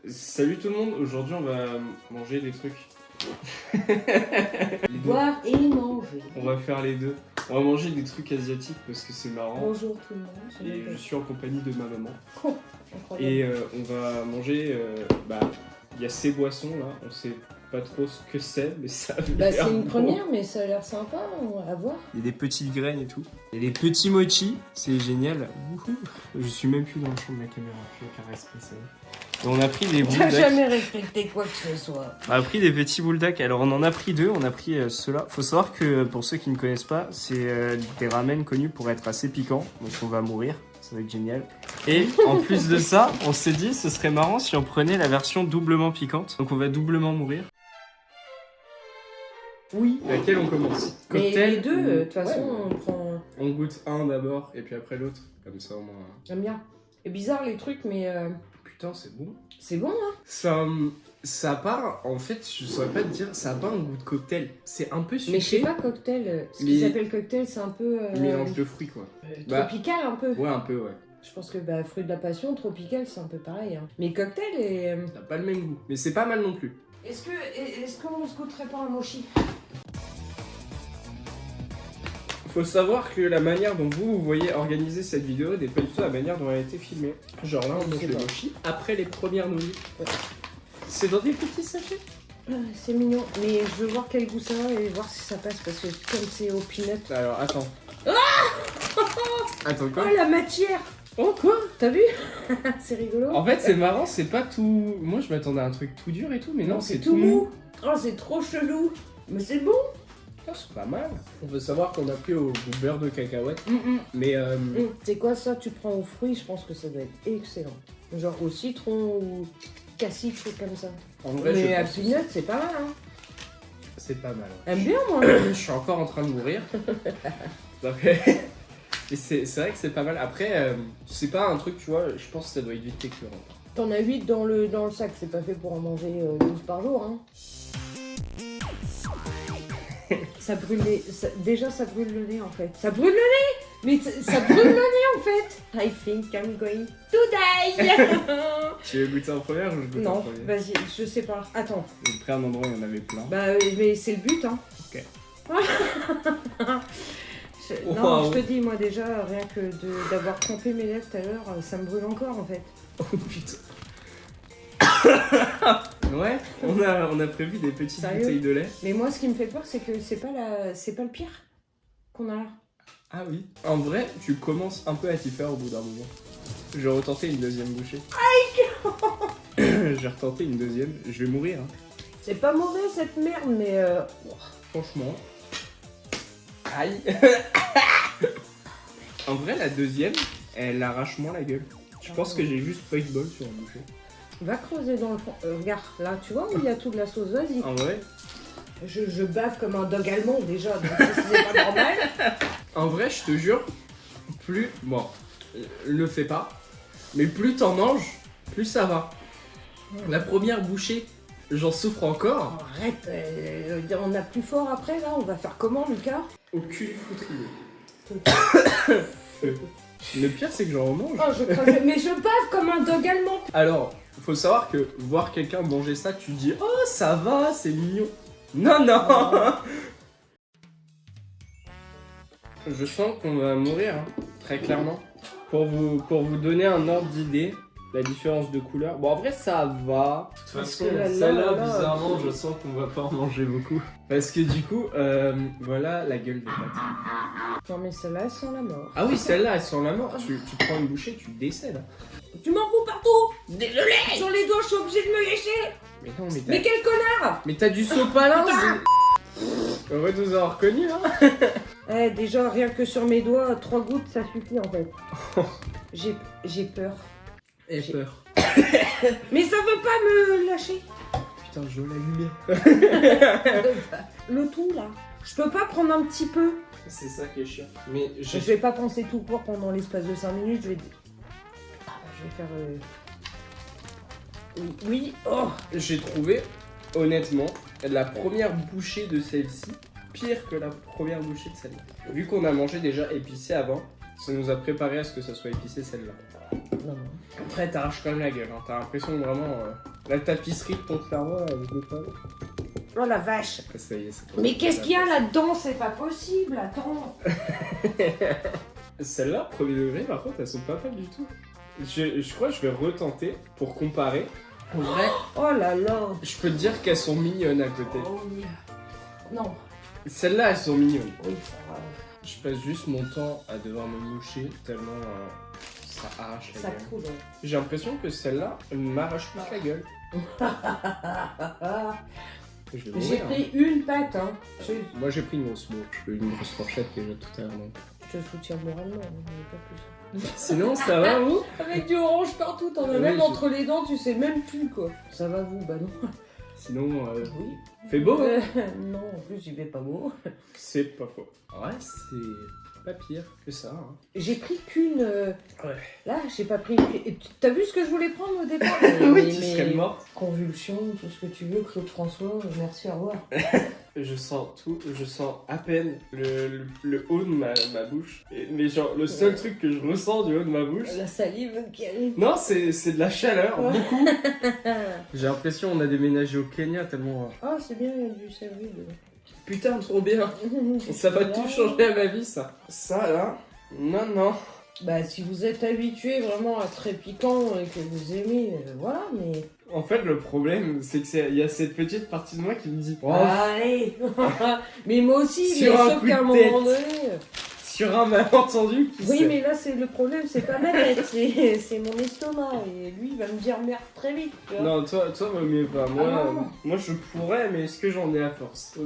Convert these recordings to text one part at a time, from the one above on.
Salut tout le monde, aujourd'hui on va manger des trucs. Boire et manger. On va faire les deux. On va manger des trucs asiatiques parce que c'est marrant. Bonjour tout le monde. Et je suis en compagnie de ma maman. Oh, Et on va manger, il y a ces boissons là, on sait pas trop ce que c'est, mais ça a l'air c'est une bon. première, mais ça a l'air sympa à voir. Il y a des petites graines et tout. Il y a des petits mochis, c'est génial. Wouhou. Je suis même plus dans le champ de la caméra, je suis aucun respect, ça. Et on a pris des T'as bulldogs. jamais respecté quoi que ce soit. On a pris des petits bulldogs. Alors on en a pris deux, on a pris ceux-là. Faut savoir que pour ceux qui ne connaissent pas, c'est des ramen connus pour être assez piquants. Donc on va mourir, ça va être génial. Et en plus de ça, on s'est dit ce serait marrant si on prenait la version doublement piquante. Donc on va doublement mourir. Oui. Laquelle on commence? Mais Cocktail les deux, de toute façon, Ouais. on prend. On goûte un d'abord et puis après l'autre. Comme ça au moins. J'aime bien. C'est bizarre les trucs, mais Putain, c'est bon. c'est bon, hein. Ça a pas, en fait, je saurais pas te dire, ça a pas un goût de cocktail. C'est un peu sucré. Mais je sais pas, cocktail. Ce Mais- qu'ils appellent cocktail, c'est un peu. Mélange de fruits quoi. Tropical un peu. Ouais, un peu, ouais. Je pense que fruit de la passion, tropical, c'est un peu pareil. Hein. Mais cocktail est. Ça a pas le même goût. Mais c'est pas mal non plus. Est-ce qu'on se goûterait pas un mochi? Faut savoir que la manière dont vous voyez organiser cette vidéo n'est pas du tout la manière dont elle a été filmée. Genre là, on mange C'est le bon. mochi après les premières nouilles. Ouais. C'est dans des petits sachets. C'est mignon, mais je veux voir quel goût ça a et voir si ça passe parce que comme c'est au peanut. Alors, attends. Attends, quoi? Oh la matière! Oh, quoi? T'as vu? C'est rigolo. En fait, c'est marrant, c'est pas tout... Moi, je m'attendais à un truc tout dur et tout, mais non, c'est tout mou. Oh, c'est trop chelou. Mais c'est bon. Ah, c'est pas mal. On veut savoir qu'on a pris au beurre de cacahuète. Mais C'est quoi ça? Tu prends aux fruits, je pense que ça doit être excellent. Genre au citron ou cassis, truc comme ça. en vrai, Mais à je pense que peanut, c'est pas mal, hein. c'est pas mal. Aime bien, moi. Je suis encore en train de mourir. Donc, et c'est vrai que c'est pas mal. Après, c'est pas un truc, tu vois, je pense que ça doit être vite écœurant. T'en as 8 dans le sac, c'est pas fait pour en manger 12 par jour, hein. Ça brûle déjà ça brûle le nez en fait. Ça brûle le nez. Mais ça brûle le nez en fait. I think I'm going to die. Tu veux goûter en première ou je goûte en Non, premier? vas-y, je sais pas. Attends. J'ai pris un endroit où il y en avait plein. Bah mais c'est le but hein. Ok. Non, Wow. je te dis moi déjà rien que d'avoir trempé mes lèvres tout à l'heure, ça me brûle encore en fait. Oh putain. Ouais, on a prévu des petites Sérieux? bouteilles de lait. Mais moi ce qui me fait peur c'est que c'est pas le pire qu'on a là. Ah oui. En vrai, tu commences un peu à t'y faire au bout d'un moment. Je vais retenter une deuxième bouchée. Je vais retenter une deuxième. Je vais mourir. Hein. C'est pas mauvais cette merde mais Franchement. Aïe. En vrai, la deuxième, elle arrache moins la gueule. Je pense que j'ai juste pas eu de bol sur la bouchée. va creuser dans le fond. Regarde, là, tu vois où il y a toute la sauce, vas-y. En vrai, Je bave comme un dog allemand déjà, donc c'est pas normal. En vrai, je te jure, plus... Bon, le fais pas. Mais plus t'en manges, plus ça va. La première bouchée, j'en souffre encore. Oh, arrête, on a plus fort après là, on va faire comment Lucas? Au cul foutrier. Le pire, c'est que j'en mange. Oh, je creuse, mais je bave comme un dog allemand. Alors, faut savoir que voir quelqu'un manger ça, tu te dis « Oh, ça va, c'est mignon ». Non, non. Je sens qu'on va mourir, hein, très clairement. Pour vous donner un ordre d'idée, la différence de couleur. Bon, en vrai, ça va. De toute Parce façon, que là, celle-là, là, bizarrement, je sens qu'on va pas en manger beaucoup. Parce que du coup, voilà la gueule des pâtes. Non mais celle-là, elle sent la mort. Ah oui, celle-là, elle sent la mort. Tu prends une bouchée, tu décèdes. Tu m'en fous partout. Désolé. Sur les doigts, je suis obligée de me lécher. Mais non, mais Mais quel connard. Mais t'as du sopalin. Heureux de nous avoir connus, hein. Eh, déjà, rien que sur mes doigts, 3 gouttes, ça suffit en fait. J'ai peur. Et peur. Mais ça veut pas me lâcher. Putain, je l'allumais. Le tout là. Je peux pas prendre un petit peu. C'est ça qui est chiant. Mais Je vais pas penser tout court pendant l'espace de 5 minutes. Je vais faire. Oui. Oh. j'ai trouvé, honnêtement, la première bouchée de celle-ci pire que la première bouchée de celle-là. Vu qu'on a mangé déjà épicé avant, ça nous a préparé à ce que ça soit épicé celle-là. Non. Après, t'arraches quand même la gueule. Hein. T'as l'impression vraiment La tapisserie de ton cerveau, là, avec le poil. Oh la vache. Ah, ça y est, c'est Mais qu'est-ce qu'il y a là-dedans? C'est pas possible, attends. Celles-là, premier degré, par contre, elles sont pas mal du tout. Je crois que je vais retenter pour comparer. En vrai, Oh là là. je peux te dire qu'elles sont mignonnes à côté. Oh, oui. Non. Celles-là, elles sont mignonnes. Oui. Je passe juste mon temps à devoir me moucher tellement ça arrache la Ça gueule. coule. J'ai l'impression que celle-là m'arrache plus la gueule. Je vais J'ai mourir, pris une patte, hein. Moi j'ai pris une grosse mouche, une grosse fourchette déjà tout à l'heure. donc. Je te soutiens moralement, hein, mais pas plus. Sinon ça va vous? Avec du orange partout, t'en as Oui, même je- entre les dents, tu sais même plus quoi. Ça va vous? Bah non. Sinon, Oui. fait beau hein? Non, en plus il fait pas beau. C'est pas faux. Ouais, c'est pas pire que ça. Hein. J'ai pris qu'une. Ouais. Là, j'ai pas pris. Et t'as vu ce que je voulais prendre au départ? Oui, tu serais morte. Convulsion, tout ce que tu veux, Claude François, merci, au revoir. Je sens tout, je sens à peine le haut de ma bouche. Mais genre, le seul truc que je ressens du haut de ma bouche. La salive qui arrive. Non, c'est de la chaleur, Ouais. beaucoup. J'ai l'impression qu'on a déménagé au Kenya tellement. Ah, c'est bien, il y a du savory dedans. Putain, trop bien. Ça va tout changer à ma vie, ça. Ça là, non, non. Bah, si vous êtes habitué vraiment à très piquant et que vous aimez, voilà, mais. En fait, le problème, c'est qu'il y a cette petite partie de moi qui me dit oh, Allez. Mais moi aussi, Sur mais un sauf coup de qu'à un tête. moment donné. sur un malentendu qui Oui, sait. mais là, c'est le problème, c'est pas ma tête, c'est mon estomac. Et lui, il va me dire merde très vite, tu vois. Non, toi, vaut mieux pas. Moi, Ah non. moi, je pourrais, mais est-ce que j'en ai à force?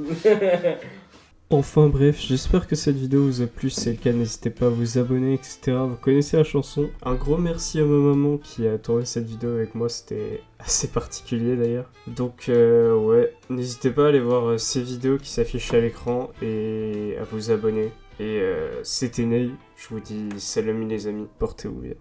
Enfin bref, j'espère que cette vidéo vous a plu, si c'est le cas n'hésitez pas à vous abonner, etc. Vous connaissez la chanson. Un gros merci à ma maman qui a tourné cette vidéo avec moi, c'était assez particulier d'ailleurs. Donc ouais, n'hésitez pas à aller voir ces vidéos qui s'affichent à l'écran et à vous abonner. Et c'était Ney, je vous dis salut les amis, portez-vous bien.